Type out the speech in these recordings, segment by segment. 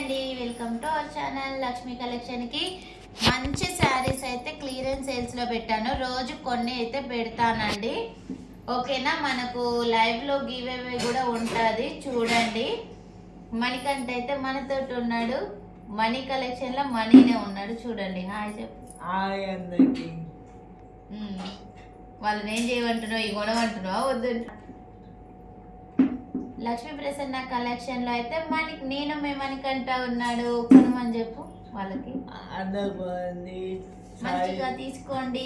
అండి, welcome to our channel Lakshmi కలెక్షన్కి. మంచి శారీస్ అయితే క్లియరెన్స్ సేల్స్లో పెట్టాను. రోజు కొన్ని అయితే పెడతానండి, ఓకేనా. మనకు లైవ్లో గివ్ అవే కూడా ఉంటుంది, చూడండి. మణికంఠ అయితే మనతోటి ఉన్నాడు, మనీ కలెక్షన్లో మనీనే ఉన్నాడు, చూడండి. హాయ్ చెప్పు. హాయ్ అందరికి. వాళ్ళని ఏం చేయమంటున్నావు, ఈ కొనమంటున్నావా వద్దు. లక్ష్మీ ప్రసన్న కలెక్షన్ లో అయితే నేను మణికంఠ ఉన్నాడు, కొనమని చెప్పు వాళ్ళకి. మంచిగా తీసుకోండి,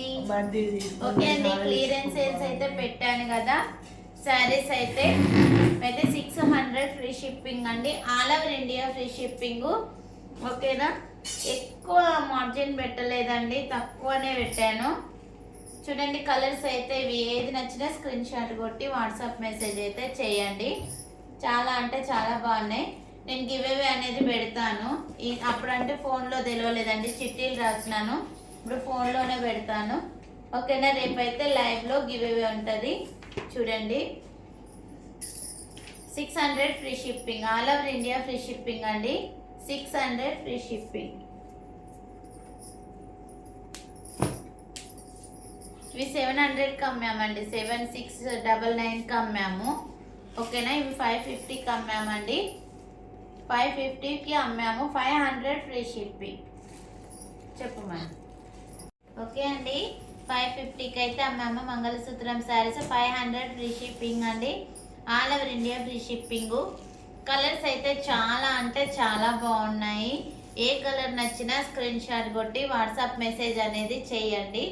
ఓకే అండి. క్లియరెన్స్ సేల్స్ అయితే పెట్టాను కదా. శారీస్ అయితే 600 ఫ్రీ షిప్పింగ్ అండి, all over India free shipping, ఓకేనా. ఎక్కువ మార్జిన్ పెట్టలేదండి, తక్కువనే పెట్టాను. చూడండి కలర్స్ అయితే ఇవి, ఏది నచ్చినా స్క్రీన్ షాట్ కొట్టి వాట్సాప్ మెసేజ్ అయితే చేయండి. చాలా అంటే చాలా బాగున్నాయి. నేను గివ్ అవే అనేది పెడతాను. అప్పుడంటే ఫోన్లో తెలియలేదండి, చిట్టీలు రాసినాను, ఇప్పుడు ఫోన్లోనే పెడతాను, ఓకేనా. రేపైతే లైవ్లో గివ్ అవే ఉంటుంది, చూడండి. 600 free shipping, all over India free shipping అండి. 600 ఫ్రీ షిప్పింగ్. ఇవి 700కి అమ్మామండి, 7699కి అమ్మాము, ఓకేనా. ఇవి 550కి అమ్మామండి, 550కి అమ్మాము. 500 ఫ్రీ షిప్పింగ్ చెప్పు మరి, ఓకే అండి. 550కి అయితే అమ్మాము మంగళసూత్రం శారీస్. 500 ఫ్రీ షిప్పింగ్ అండి, all over India free shipping. Colours అయితే చాలా అంటే చాలా బాగున్నాయి. ఏ కలర్ నచ్చినా స్క్రీన్ షాట్ కొట్టి వాట్సాప్ మెసేజ్ అనేది చేయండి,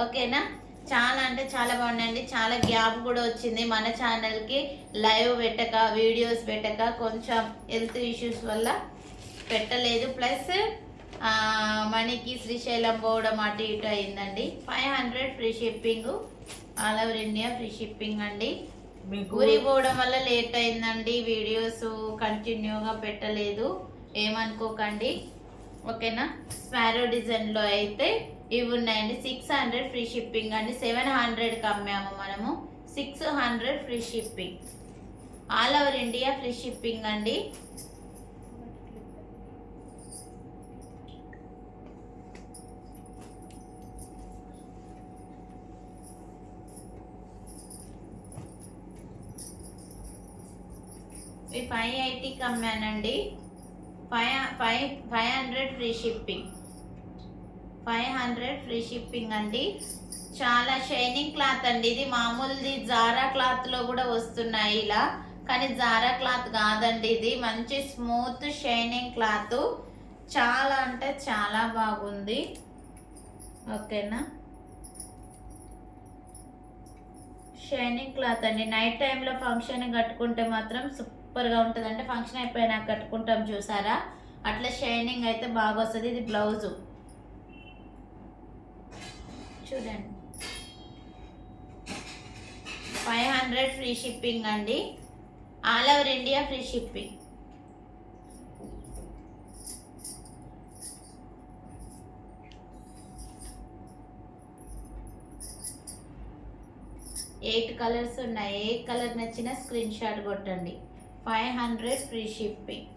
ఓకేనా. చాలా అంటే చాలా బాగున్నాయండి. చాలా గ్యాప్ కూడా వచ్చింది మన ఛానల్కి, లైవ్ పెట్టక వీడియోస్ పెట్టక, కొంచెం హెల్త్ ఇష్యూస్ వల్ల పెట్టలేదు. ప్లస్ మనీకి శ్రీశైలం పోవడం అటు ఇటు అయిందండి. 500 free shipping, all over India free shipping అండి. ఊరి పోవడం వల్ల లేట్ అయిందండి, వీడియోస్ కంటిన్యూగా పెట్టలేదు, ఏమనుకోకండి, ఓకేనా. స్పారో డిజైన్లో అయితే ఇవి ఉన్నాయండి. 600 ఫ్రీ షిప్పింగ్ అండి. 700కి అమ్మాము మనము. 600 free shipping, all over India free shipping అండి. ఇవి 580కి అమ్మానండి. 500 ఫ్రీ షిప్పింగ్, 500 ఫ్రీ షిప్పింగ్ అండి. చాలా షైనింగ్ క్లాత్ అండి ఇది. మామూలుది జారా క్లాత్లో కూడా వస్తున్నాయి ఇలా, కానీ జారా క్లాత్ కాదండి ఇది. మంచి స్మూత్ షైనింగ్ క్లాత్, చాలా అంటే చాలా బాగుంది, ఓకేనా. షైనింగ్ క్లాత్ అండి. నైట్ టైంలో ఫంక్షన్ కట్టుకుంటే మాత్రం సూపర్గా ఉంటుంది. అంటే ఫంక్షన్ అయిపోయినాక కట్టుకుంటాం చూసారా, అట్లా షైనింగ్ అయితే బాగా వస్తుంది. ఇది బ్లౌజు చూడండి. 500 ఫ్రీ షిప్పింగ్ అండి, all over India free shipping. Eight colours ఉన్నాయి, ఏ కలర్ నచ్చినా స్క్రీన్ షాట్ కొట్టండి. 500 ఫ్రీ షిప్పింగ్.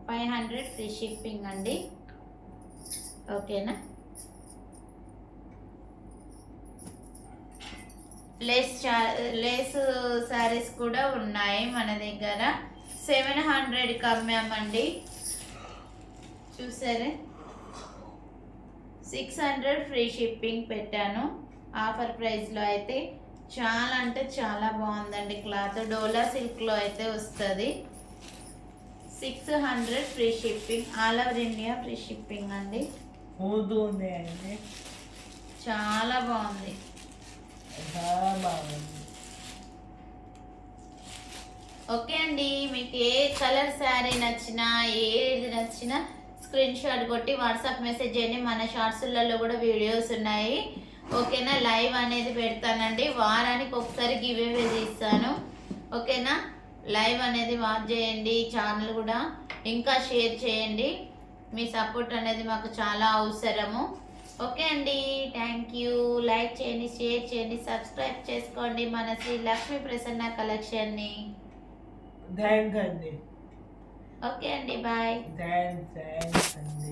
$500 ఫ్రీ షిప్పింగ్ అండి, ఓకేనా. లేస్ శారీస్ కూడా ఉన్నాయి మన దగ్గర. 700కి అమ్మామండి, చూసారే. 600 ఫ్రీ షిప్పింగ్ పెట్టాను, ఆఫర్ ప్రైస్లో అయితే. చాలా అంటే చాలా బాగుందండి క్లాత్, డోలా సిల్క్లో అయితే వస్తుంది. 600 free shipping, all over India free shipping అండి. చాలా బాగుంది, ఓకే అండి. మీకు ఏ కలర్ శారీ నచ్చినా, ఏది నచ్చినా స్క్రీన్ షాట్ కొట్టి వాట్సాప్ మెసేజ్ చేయండి. మన షార్ట్స్లలో కూడా వీడియోస్ ఉన్నాయి, ఓకేనా. లైవ్ అనేది పెడతానండి, వారానికి ఒకసారి గివ్ అవే తీస్తాను, ఓకేనా. లైవ్ అనేది వాచ్ చేయండి, ఛానల్ కూడా ఇంకా షేర్ చేయండి. మీ సపోర్ట్ అనేది మాకు చాలా అవసరము, ఓకే అండి, థ్యాంక్ యూ. లైక్ చేయండి, షేర్ చేయండి, సబ్స్క్రైబ్ చేసుకోండి మన శ్రీ లక్ష్మీ ప్రసన్న కలెక్షన్ని. థ్యాంక్స్ అండి. ఓకే అండి, బాయ్. థ్యాంక్స్ అండి.